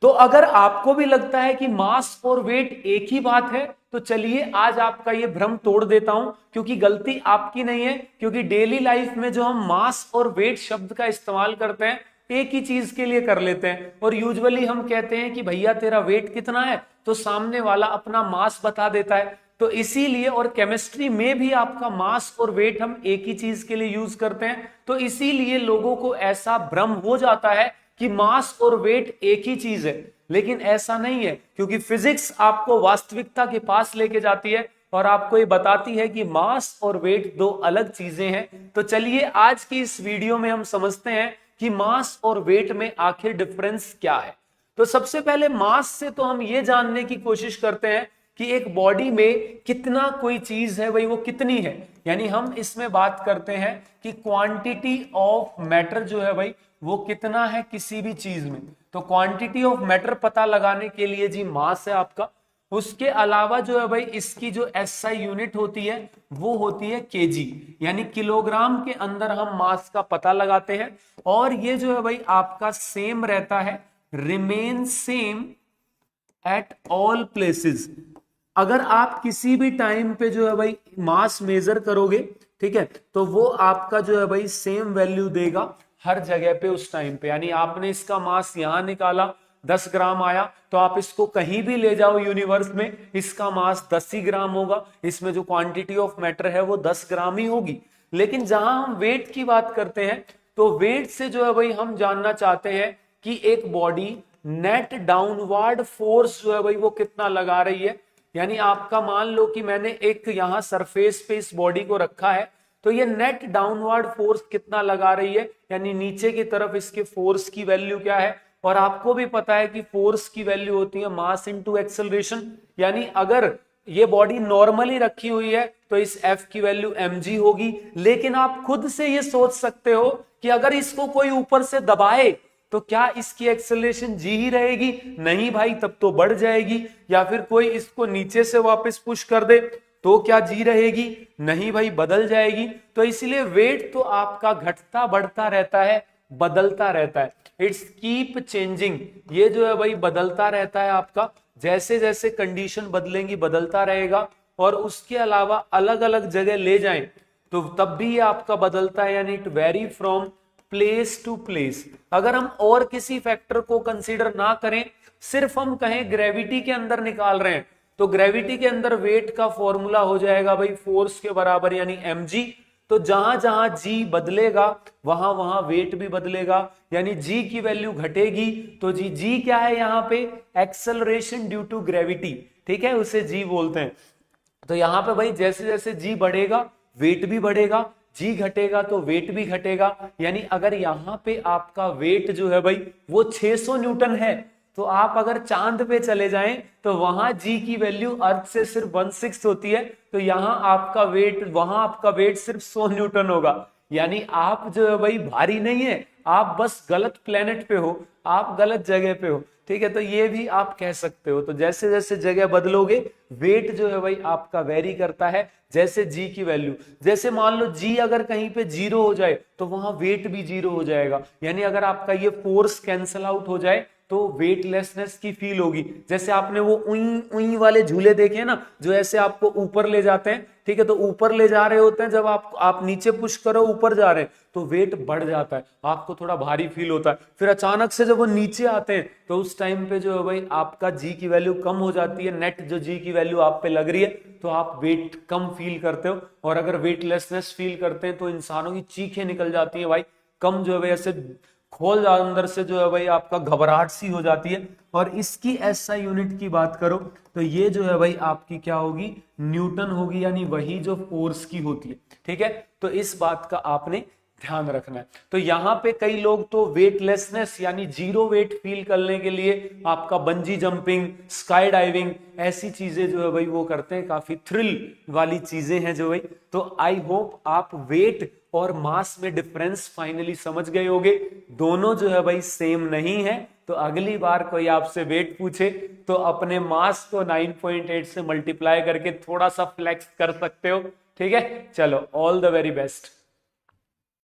तो अगर आपको भी लगता है कि मास और वेट एक ही बात है, तो चलिए आज आपका ये भ्रम तोड़ देता हूं, क्योंकि गलती आपकी नहीं है, क्योंकि डेली लाइफ में जो हम मास और वेट शब्द का इस्तेमाल करते हैं एक ही चीज के लिए कर लेते हैं। और यूजुअली हम कहते हैं कि भैया तेरा वेट कितना है, तो सामने वाला अपना मास बता देता है। तो इसीलिए, और केमिस्ट्री में भी आपका मास और वेट हम एक ही चीज के लिए यूज करते हैं, तो इसीलिए लोगों को ऐसा भ्रम हो जाता है कि मास और वेट एक ही चीज है। लेकिन ऐसा नहीं है, क्योंकि फिजिक्स आपको वास्तविकता के पास लेके जाती है और आपको ये बताती है कि मास और वेट दो अलग चीजें हैं। तो चलिए आज की इस वीडियो में हम समझते हैं कि मास और वेट में आखिर डिफरेंस क्या है। तो सबसे पहले मास से तो हम ये जानने की कोशिश करते हैं कि एक बॉडी में कितना कोई चीज है भाई, वो कितनी है। यानी हम इसमें बात करते हैं कि क्वांटिटी ऑफ मैटर जो है भाई, वो कितना है किसी भी चीज में। तो क्वांटिटी ऑफ मैटर पता लगाने के लिए जी मास है आपका। उसके अलावा जो है भाई, इसकी जो एसआई यूनिट होती है वो होती है केजी, यानी किलोग्राम के अंदर हम मास का पता लगाते हैं। और ये जो है भाई आपका सेम रहता है, remain same at all places. अगर आप किसी भी टाइम पे जो है भाई मास मेजर करोगे, ठीक है, तो वो आपका जो है भाई सेम वैल्यू देगा हर जगह पे उस टाइम पे। यानी आपने इसका मास यहां निकाला 10 ग्राम आया, तो आप इसको कहीं भी ले जाओ यूनिवर्स में, इसका मास 10 ही ग्राम होगा। इसमें जो क्वांटिटी ऑफ मैटर है वो 10 ग्राम ही होगी। लेकिन जहां हम वेट की बात करते हैं, तो वेट से जो है भाई हम जानना चाहते हैं कि एक बॉडी नेट डाउनवर्ड फोर्स जो है भाई वो कितना लगा रही है। यानी आपका मान लो कि मैंने एक यहां सरफेस पे इस बॉडी को रखा है, तो ये नेट डाउनवर्ड फोर्स कितना लगा रही है, यानी नीचे की तरफ इसके फोर्स की वैल्यू क्या है। और आपको भी पता है कि फोर्स की वैल्यू होती है मास इनटू एक्सेलरेशन। यानी अगर ये बॉडी नॉर्मली रखी हुई है तो इस F की वैल्यू mg होगी। लेकिन आप खुद से ये सोच सकते हो कि अगर इसको कोई ऊपर से दबाए तो क्या इसकी एक्सेलरेशन जी ही रहेगी? नहीं भाई, तब तो बढ़ जाएगी। या फिर कोई इसको नीचे से वापस पुश कर दे तो क्या जी रहेगी? नहीं भाई, बदल जाएगी। तो इसलिए वेट तो आपका घटता बढ़ता रहता है, बदलता रहता है। It's keep changing. ये जो है भाई बदलता रहता है आपका, जैसे जैसे कंडीशन बदलेंगी बदलता रहेगा। और उसके अलावा अलग अलग जगह ले जाएं तो तब भी ये आपका बदलता है, यानी it vary from place to place. अगर हम और किसी फैक्टर को कंसीडर ना करें, सिर्फ हम कहें ग्रेविटी के अंदर निकाल रहे हैं, तो ग्रेविटी के अंदर वेट का फॉर्मूला हो जाएगा भाई फोर्स के बराबर, यानी mg। तो जहां जहां g बदलेगा वहां वहां वेट भी बदलेगा। यानी g की वैल्यू घटेगी तो जी क्या है यहाँ पे? एक्सेलरेशन ड्यू टू ग्रेविटी, ठीक है, उसे g बोलते हैं। तो यहां पे भाई जैसे जैसे g बढ़ेगा वेट भी बढ़ेगा, जी घटेगा तो वेट भी घटेगा। यानी अगर यहां पे आपका वेट जो है भाई वो 600 न्यूटन है, तो आप अगर चांद पे चले जाएं तो वहां जी की वैल्यू अर्थ से सिर्फ 1/6 होती है, तो यहां आपका वेट, वहां आपका वेट सिर्फ 100 न्यूटन होगा। यानी आप जो है भाई भारी नहीं है, आप बस गलत प्लेनेट पे हो, आप गलत जगह पे हो, ठीक है। तो ये भी आप कह सकते हो। तो जैसे जैसे जगह बदलोगे वेट जो है भाई आपका वेरी करता है, जैसे जी की वैल्यू। जैसे मान लो जी अगर कहीं पे 0 हो जाए तो वहां वेट भी 0 हो जाएगा। यानी अगर आपका ये फोर्स कैंसल आउट हो जाए तो वेटलेसनेस की फील होगी। जैसे आपने वो उई उई वाले झूले देखे हैं ना, जो ऐसे आपको ऊपर ले जाते हैं, ठीक है, तो ऊपर ले जा रहे होते हैं, जब आप नीचे पुश करो ऊपर जा रहे हैं तो वेट बढ़ जाता है, आपको थोड़ा भारी फील होता है। फिर अचानक से जब वो नीचे आते हैं तो उस टाइम पे जो है भाई आपका जी की वैल्यू कम हो जाती है, नेट जो जी की वैल्यू आप पे लग रही है, तो आप वेट कम फील करते हो। और अगर वेटलेसनेस फील करते हैं तो इंसानों की चीखें निकल जाती है भाई, कम जो है भाई ऐसे खोल अंदर से जो है भाई आपका घबराहट सी हो जाती है। और इसकी एसआई यूनिट की बात करो तो ये जो है भाई आपकी क्या होगी? न्यूटन होगी, यानी वही जो फोर्स की होती है, ठीक है। तो इस बात का आपने ध्यान रखना है। तो यहां पे कई लोग तो वेटलेसनेस यानी 0 वेट फील करने के लिए आपका बंजी जंपिंग, स्काई डाइविंग, ऐसी चीजें जो है भाई वो करते हैं, काफी थ्रिल वाली चीजें हैं जो भाई। तो आई होप आप वेट और मास में डिफरेंस फाइनली समझ गए होगे। दोनों जो है भाई सेम नहीं है। तो अगली बार कोई आपसे वेट पूछे तो अपने मास को 9.8 से मल्टीप्लाई करके थोड़ा सा फ्लेक्स कर सकते हो, ठीक है। चलो, ऑल द वेरी बेस्ट।